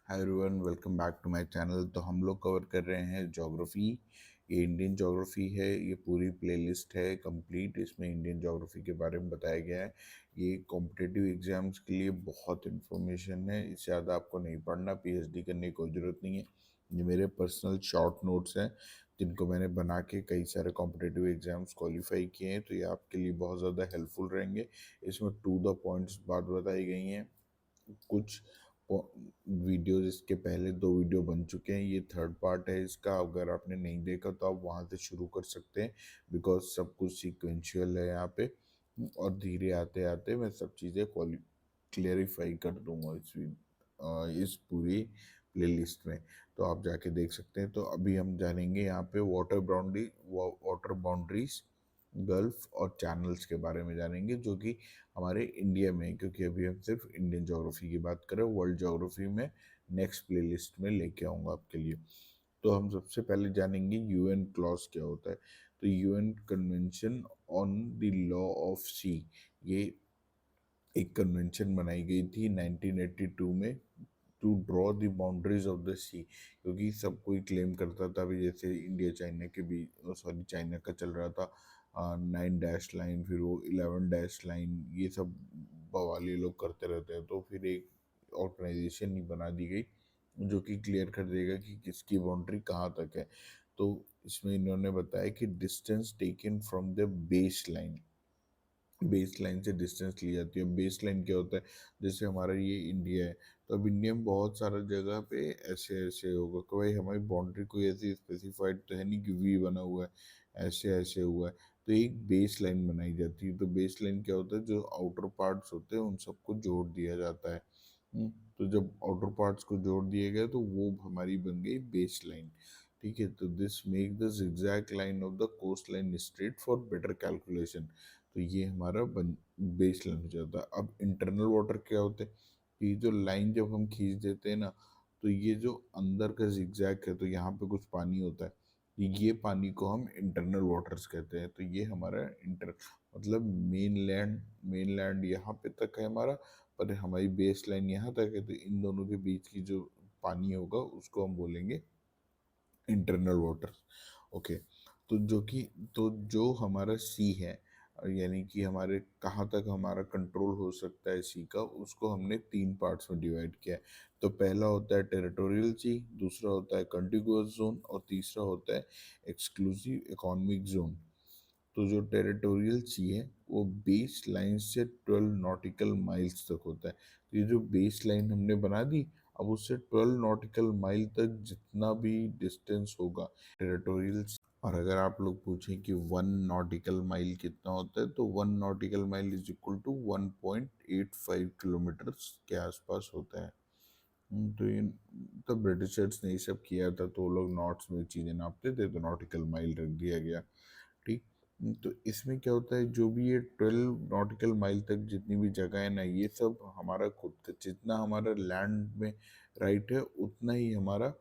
Hi everyone, welcome back to my channel. तो हम लोग कवर कर रहे हैं ज्योग्राफी। ये इंडियन ज्योग्राफी है। ये पूरी प्लेलिस्ट है कंप्लीट। इसमें इंडियन ज्योग्राफी के बारे में बताया गया है। ये कॉम्पिटिटिव एग्जाम्स के लिए बहुत इंफॉर्मेशन है। इससे ज़्यादा आपको नहीं पढ़ना, पीएचडी करने की कोई ज़रूरत नहीं है। ये मेरे पर्सनल शॉर्ट नोट्स हैं जिनको मैंने बना के कई सारे कॉम्पिटिटिव एग्जाम्स क्वालिफाई किए हैं। तो ये आपके लिए बहुत ज़्यादा हेल्पफुल रहेंगे। इसमें टू द पॉइंट्स बात बताई गई हैं। कुछ वीडियोज इसके पहले दो वीडियो बन चुके हैं। ये थर्ड पार्ट है इसका। अगर आपने नहीं देखा तो आप वहाँ से शुरू कर सकते हैं, बिकॉज सब कुछ सीक्वेंशियल है यहाँ पे। और धीरे आते आते मैं सब चीज़ें क्लियरिफाई कर दूंगा इस पूरी प्लेलिस्ट में। तो आप जाके देख सकते हैं। तो अभी हम जानेंगे यहाँ पे वाटर बाउंड्रीज, गल्फ और चैनल्स के बारे में जानेंगे, जो कि हमारे इंडिया में है, क्योंकि अभी हम सिर्फ इंडियन ज्योग्राफी की बात करें। वर्ल्ड ज्योग्राफी में नेक्स्ट प्लेलिस्ट में लेके आऊँगा आपके लिए। तो हम सबसे पहले जानेंगे यूएन क्लॉज क्या होता है। तो UN convention on the law of sea, ये एक कन्वेंशन बनाई गई थी 1982 में, to draw the boundaries of the sea. क्योंकि सब कोई क्लेम करता था अभी, जैसे इंडिया चाइना के बीच, सॉरी चाइना का चल रहा था 9 डैश लाइन, फिर वो 11 डैश लाइन, ये सब बवाली लोग करते रहते हैं। तो फिर एक ऑर्गेनाइजेशन ही बना दी गई जो कि क्लियर कर देगा कि किसकी बाउंड्री कहाँ तक है। तो इसमें इन्होंने बताया कि distance taken from the base line, base line से डिस्टेंस ली जाती है। बेस लाइन क्या होता है? जैसे हमारा ये इंडिया है, तो अब इंडिया में बहुत सारा जगह पे ऐसे ऐसे होगा कि भाई हमारी बाउंड्री कोई ऐसी स्पेसिफाइड तो है नहीं कि वी बना हुआ है, ऐसे ऐसे हुआ है। तो एक बेस लाइन बनाई जाती है। तो बेस लाइन क्या होता है? जो आउटर पार्ट्स होते हैं उन सबको जोड़ दिया जाता है। तो जब आउटर पार्ट्स को जोड़ दिए गए तो वो हमारी बन गई बेस लाइन। ठीक है, तो this make the zigzag line of the coastline straight for better calculation. तो ये हमारा बेस लाइन हो जाता है। अब इंटरनल वाटर क्या होते हैं? ये जो लाइन जब हम खींच देते हैं ना, तो ये जो अंदर का जिगजैग है, तो यहाँ पे कुछ पानी होता है। ये पानी को हम इंटरनल वाटर्स कहते हैं। तो ये हमारा इंटर मतलब मेन लैंड यहाँ पे तक है हमारा, पर हमारी बेस लाइन यहाँ तक है। तो इन दोनों के बीच की जो पानी होगा उसको हम बोलेंगे इंटरनल वाटर। ओके। तो जो हमारा सी है, यानी कि हमारे कहाँ तक हमारा कंट्रोल हो सकता है सी का, उसको हमने तीन पार्ट्स में डिवाइड किया है। तो पहला होता है टेरिटोरियल सी, दूसरा होता है कंटिगुअस जोन, और तीसरा होता है एक्सक्लूसिव इकोनॉमिक जोन। तो जो टेरिटोरियल सी है वो बेस लाइन से 12 नॉटिकल माइल्स तक होता है। तो ये जो बेस लाइन हमने बना दी, अब उससे 12 नॉटिकल माइल तक जितना भी डिस्टेंस होगा टेरिटोरियल। और अगर आप लोग पूछें कि 1 नॉटिकल माइल कितना होता है, तो 1 nautical mile is equal to 1.85 kilometre के आसपास होता है। तो ये तो ब्रिटिशर्स ने ये सब किया था, तो वो लोग नॉट्स में चीज़ें नापते थे, तो नॉटिकल माइल रख दिया गया। ठीक। तो इसमें क्या होता है, जो भी ये 12 नॉटिकल माइल तक जितनी भी जगह है ना, ये सब हमारा खुद का, जितना हमारा लैंड में राइट है उतना ही हमारा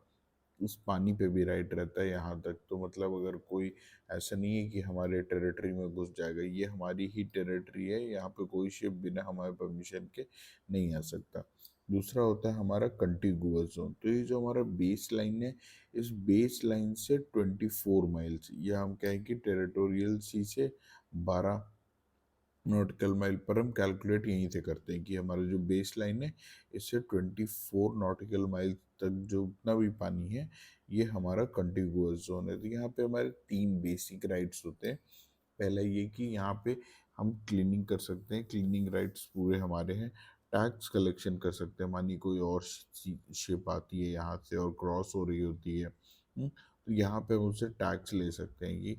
उस पानी पे भी राइट रहता है यहाँ तक। तो मतलब अगर कोई ऐसा नहीं है कि हमारे टेरिटरी में घुस जाएगा, ये हमारी ही टेरिटरी है, यहाँ पे कोई शिप बिना हमारे परमिशन के नहीं आ सकता। दूसरा होता है हमारा कंटिगुअस जोन। तो ये जो हमारा बेस लाइन है, इस बेस लाइन से 24 माइल्स, या हम कहें कि टेरिटोरियल सी से 12 नॉटिकल माइल पर हम कैलकुलेट यहीं से करते हैं कि हमारा जो बेस लाइन है, इससे 24 नॉटिकल माइल तक जो उतना भी पानी है, ये हमारा कंटिगुअस जोन है। तो यहाँ पे हमारे तीन बेसिक राइट्स होते हैं। पहला ये कि यहाँ पे हम क्लीनिंग कर सकते हैं, क्लीनिंग राइट्स पूरे हमारे हैं। टैक्स कलेक्शन कर सकते हैं, मानी कोई और शिप आती है यहाँ से और क्रॉस हो रही होती है, तो यहाँ पे हम उससे टैक्स ले सकते हैं कि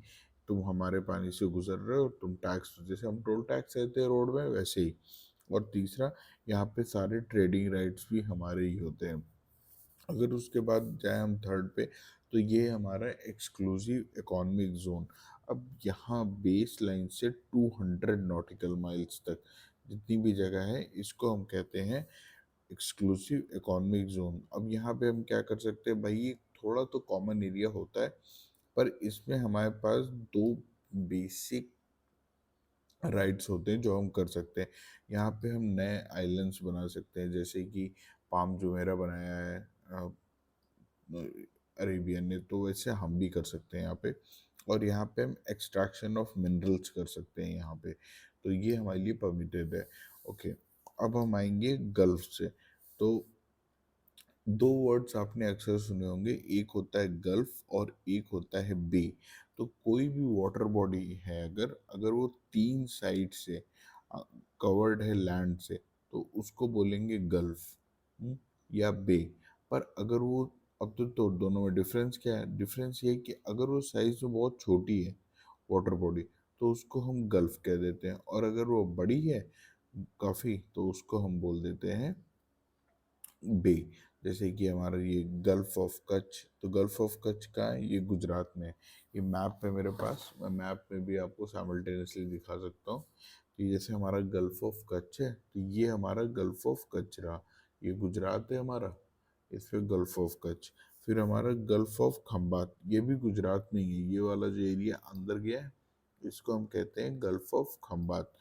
तुम हमारे पानी से गुजर रहे हो, तुम टैक्स, जैसे हम टोल टैक्स देते हैं रोड में वैसे ही। और तीसरा, यहाँ पे सारे ट्रेडिंग राइट्स भी हमारे ही होते हैं। अगर उसके बाद जाए हम थर्ड पे, तो ये हमारा एक्सक्लूसिव इकोनॉमिक जोन। अब यहाँ बेस लाइन से 200 नॉटिकल माइल्स तक जितनी भी जगह है, इसको हम कहते हैं एक्सक्लूसिव इकोनॉमिक जोन। अब यहाँ पे हम क्या कर सकते हैं भाई, ये थोड़ा तो कॉमन एरिया होता है, पर इसमें हमारे पास दो बेसिक राइट्स होते हैं जो हम कर सकते हैं। यहाँ पे हम नए आइलैंड्स बना सकते हैं, जैसे कि पाम जुमेरा बनाया है अरेबियन ने, तो वैसे हम भी कर सकते हैं यहाँ पे। और यहाँ पे हम एक्सट्रैक्शन ऑफ मिनरल्स कर सकते हैं यहाँ पे, तो ये हमारे लिए परमिटेड है। ओके, अब हम आएंगे गल्फ से। तो दो वर्ड्स आपने अक्सर सुने होंगे, एक होता है गल्फ और एक होता है बे। तो कोई भी वाटर बॉडी है, अगर अगर वो तीन साइड से कवर्ड है लैंड से, तो उसको बोलेंगे गल्फ, या बे। पर अगर वो, अब तो दोनों में डिफरेंस क्या है? डिफरेंस ये है कि अगर वो साइज में बहुत छोटी है वाटर बॉडी, तो उसको हम गल्फ कह देते हैं, और अगर वो बड़ी है काफ़ी, तो उसको हम बोल देते हैं बे। जैसे कि हमारा ये गल्फ ऑफ कच्छ, तो गल्फ ऑफ कच्छ कहाँ है? ये गुजरात में है। ये मैप है मेरे पास, मैं मैप में भी आपको साइमल्टेनियसली दिखा सकता हूँ। तो जैसे हमारा गल्फ ऑफ कच्छ है, तो ये हमारा गल्फ ऑफ कच्छ रहा, ये गुजरात है हमारा, इस पे गल्फ ऑफ कच्छ। फिर हमारा गल्फ ऑफ खंबात, ये भी गुजरात में ही है, ये वाला जो एरिया अंदर गया है, इसको हम कहते हैं गल्फ ऑफ खंबात।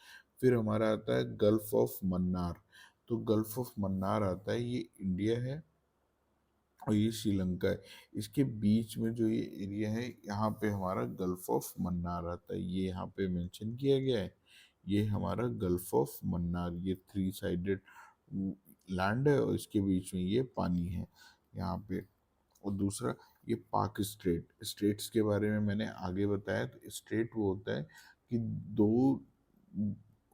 फिर हमारा आता है गल्फ ऑफ मन्नार, तो गल्फ ऑफ मन्नार आता है, ये इंडिया है और ये श्रीलंका है। इसके बीच में जो ये एरिया है, यहाँ पे हमारा गल्फ ऑफ मन्नार आता है, ये यहाँ पे मेंशन किया गया है। ये हमारा गल्फ ऑफ मन्नार, ये थ्री साइडेड लैंड है और इसके बीच में ये पानी है यहाँ पे। और दूसरा, ये पाक स्ट्रेट, स्ट्रेट्स के बारे में मैंने आगे बताया। तो स्ट्रेट वो होता है कि दो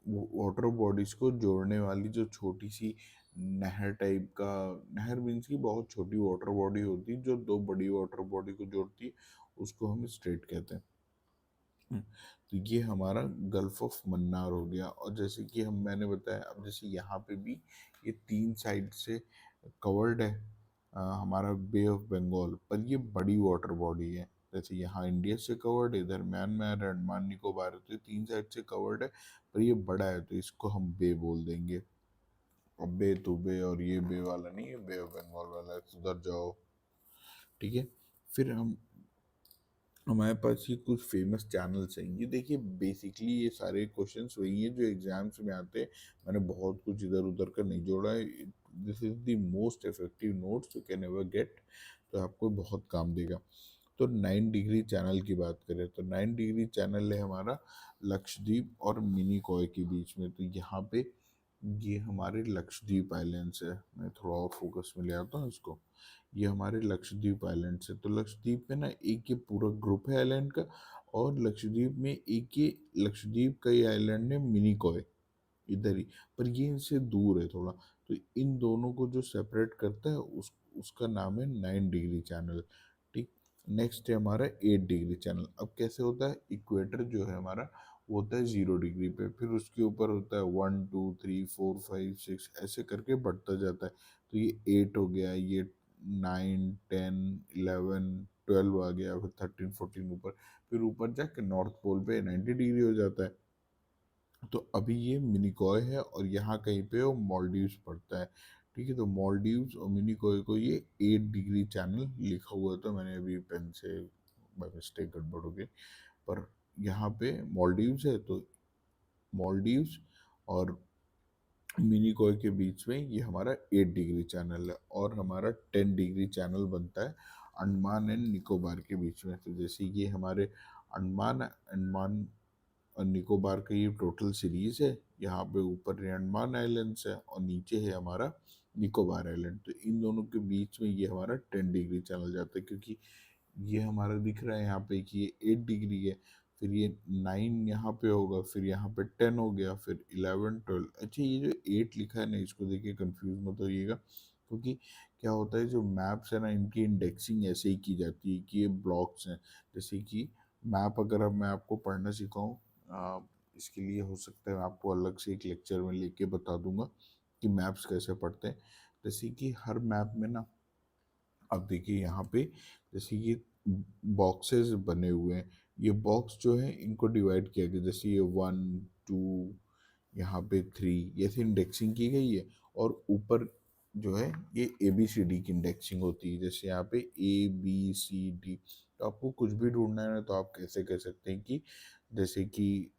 वाटर बॉडीज को जोड़ने वाली जो छोटी सी नहर टाइप का, नहर मीन्स की बहुत छोटी वाटर बॉडी होती है जो दो बड़ी वाटर बॉडी को जोड़ती है, उसको हम स्ट्रेट कहते हैं। तो ये हमारा गल्फ ऑफ मन्नार हो गया। और जैसे कि हम, मैंने बताया, अब जैसे यहाँ पे भी ये तीन साइड से कवर्ड है हमारा बे ऑफ बंगाल, पर ये बड़ी वाटर बॉडी है। जैसे यहाँ इंडिया से कवर्ड है, इधर म्यांमार अंडमान निकोबार है, तो ये तीन साइड से कवर्ड है, पर ये बड़ा है, तो इसको हम बे बोल देंगे। अब बे तो बे, और ये बे वाला नहीं है, बे ऑफ बंगाल वाला है, सुधर जाओ। ठीक है। फिर हम, हमारे पास ये कुछ फेमस चैनल्स हैं। ये देखिए, बेसिकली ये सारे क्वेश्चंस वही हैं जो एग्जाम्स में आते हैं। मैंने बहुत कुछ इधर उधर का नहीं जोड़ा है। This is the most effective notes you can ever get, तो आपको बहुत काम देगा। तो 9 डिग्री चैनल की बात करें, तो 9 डिग्री चैनल है हमारा लक्षद्वीप और मिनिकॉय के बीच में। तो यहाँ पे ये हमारे लक्षद्वीप आइलैंड्स है। मैं थोड़ा और फोकस में ले आता हूँ इसको। ये हमारे लक्षद्वीप आइलैंड्स है। तो लक्षद्वीप में ना एक ये पूरा ग्रुप है आइलैंड का, और लक्षद्वीप में एक ये लक्षद्वीप का ये आइलैंड है मिनिकॉय, इधर ही। पर ये इनसे दूर है थोड़ा, तो इन दोनों को जो सेपरेट करता है उसका नाम है 9 डिग्री चैनल। ठीक। नेक्स्ट है हमारा 8 डिग्री चैनल। अब कैसे होता है, इक्वेटर जो है हमारा, वो होता है 0 डिग्री पे, फिर उसके ऊपर होता है 1 2 3 4 5 6, ऐसे करके बढ़ता जाता है। तो ये 8 हो गया, ये 9 10 11 12 आ गया, फिर 13 14 ऊपर, फिर ऊपर जाके नॉर्थ पोल पे 90 डिग्री हो जाता है। तो अभी ये मिनिकॉय है, और यहाँ कहीं पे वो मॉलडीव्स पड़ता है। ठीक है, तो मॉलडीव्स और मिनिकॉय को ये 8 डिग्री चैनल लिखा हुआ था, मैंने अभी पेन से बाय मिस्टेक गड़बड़ हो गई। पर यहाँ पे मॉलडीव्स है, तो मॉलडीव्स और मिनिकॉय के बीच में ये हमारा 8 डिग्री चैनल है। और हमारा 10 डिग्री चैनल बनता है अंडमान एंड निकोबार के बीच में। तो जैसे ये हमारे अंडमान अंडमान और निकोबार का ये टोटल सीरीज है। यहाँ पे ऊपर ये अंडमान आइलैंड्स है और नीचे है हमारा निकोबार आइलैंड। तो इन दोनों के बीच में ये हमारा 10 डिग्री चैनल जाता है, क्योंकि ये हमारा दिख रहा है यहाँ पे कि ये 8 डिग्री है, फिर ये 9 यहाँ पे होगा, फिर यहाँ पे 10 हो गया, फिर 11 12। अच्छा, ये जो 8 लिखा है ना, इसको देखिए कंफ्यूज मत होइएगा, क्योंकि क्या होता है, जो मैप्स है ना, इनकी इंडेक्सिंग ऐसे ही की जाती है कि ये ब्लॉक्स हैं। जैसे कि मैप अगर अब मैं आपको पढ़ना सिखाऊं, इसके लिए हो सकता है आपको अलग से एक लेक्चर में लेके बता दूंगा कि मैप्स कैसे पढ़ते हैं। जैसे कि हर मैप में ना, अब देखिए यहाँ पे, जैसे ये बॉक्सेस बने हुए हैं, ये बॉक्स जो है इनको डिवाइड किया गया, जैसे ये 1 2, यहाँ पे 3, ऐसे इंडेक्सिंग की गई है। और ऊपर जो है ये ABCD की इंडेक्सिंग होती है, जैसे यहाँ पे ABCD। तो आपको कुछ भी ढूंढना है ना, तो आप कैसे कह सकते हैं कि जैसे कि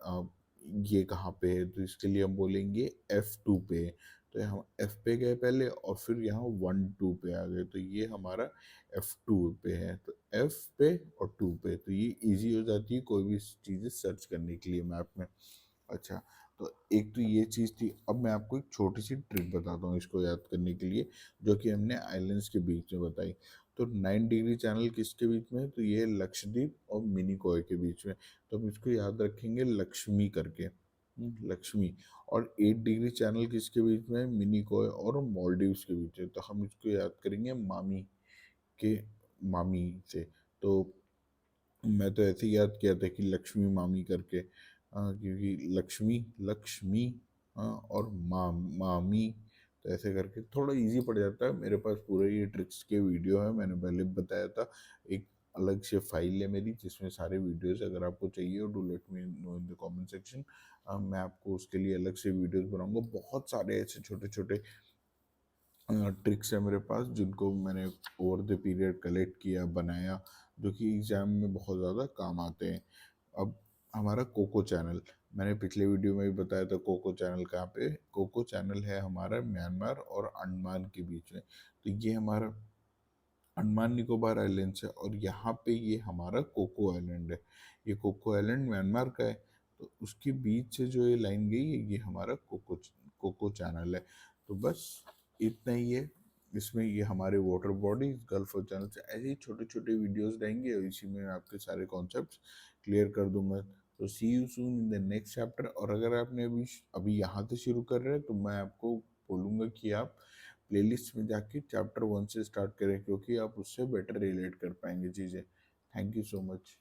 ये कहाँ पे है, तो इसके लिए हम बोलेंगे F2 पे है। तो हम एफ पे गए पहले और फिर यहाँ 1 2 पे आ गए, तो ये हमारा F2 पे है। तो एफ पे और 2 पे, तो ये इजी हो जाती है कोई भी चीज़ें सर्च करने के लिए मैप में। अच्छा, तो एक तो ये चीज़ थी। अब मैं आपको एक छोटी सी ट्रिक बताता हूँ इसको याद करने के लिए, जो कि हमने आइलैंड्स के बीच में बताई। तो 9 डिग्री चैनल किसके बीच में है? तो ये लक्षद्वीप और मिनिकॉय के बीच में। तो हम इसको याद रखेंगे लक्ष्मी करके, लक्ष्मी। और 8 डिग्री चैनल किसके बीच में है? मिनिकॉय और मालदीव्स के बीच में। तो हम इसको याद करेंगे मामी के, मामी से। तो मैं तो ऐसे ही याद किया था कि लक्ष्मी मामी करके, क्योंकि लक्ष्मी लक्ष्मी, और मामी, तो ऐसे करके थोड़ा इजी पड़ जाता है। मेरे पास पूरे ये ट्रिक्स के वीडियो है, मैंने पहले बताया था। एक अलग से फाइल है मेरी जिसमें सारे वीडियोस, अगर आपको चाहिए do let me know in the comment section. मैं आपको उसके लिए अलग से वीडियोस बनाऊंगा। बहुत सारे ऐसे छोटे छोटे ट्रिक्स है मेरे पास जिनको मैंने ओवर द पीरियड कलेक्ट किया, बनाया, जो कि एग्ज़ाम में बहुत ज़्यादा काम आते हैं। अब हमारा कोको चैनल, मैंने पिछले वीडियो में भी बताया था कोको चैनल कहाँ पे। कोको चैनल है हमारा म्यांमार और अंडमान के बीच में। तो ये हमारा अंडमान निकोबार आइलैंड्स है और यहाँ पे ये हमारा कोको आइलैंड है। ये कोको आइलैंड म्यांमार का है। तो उसके बीच से जो ये लाइन गई है ये हमारा कोको चैनल है। तो बस इतना ही है। इसमें ये हमारे वाटर बॉडीज, गल्फ और चैनल से ऐसे ही छोटे छोटे वीडियोस रहेंगे और इसी में आपके सारे कॉन्सेप्ट्स क्लियर कर दूंगा। तो see you soon in the next chapter. और अगर आपने अभी अभी यहाँ से शुरू कर रहे हैं तो मैं आपको बोलूँगा कि आप प्लेलिस्ट में जाके चैप्टर 1 से स्टार्ट करें, क्योंकि आप उससे बेटर रिलेट कर पाएंगे चीज़ें। Thank you so much.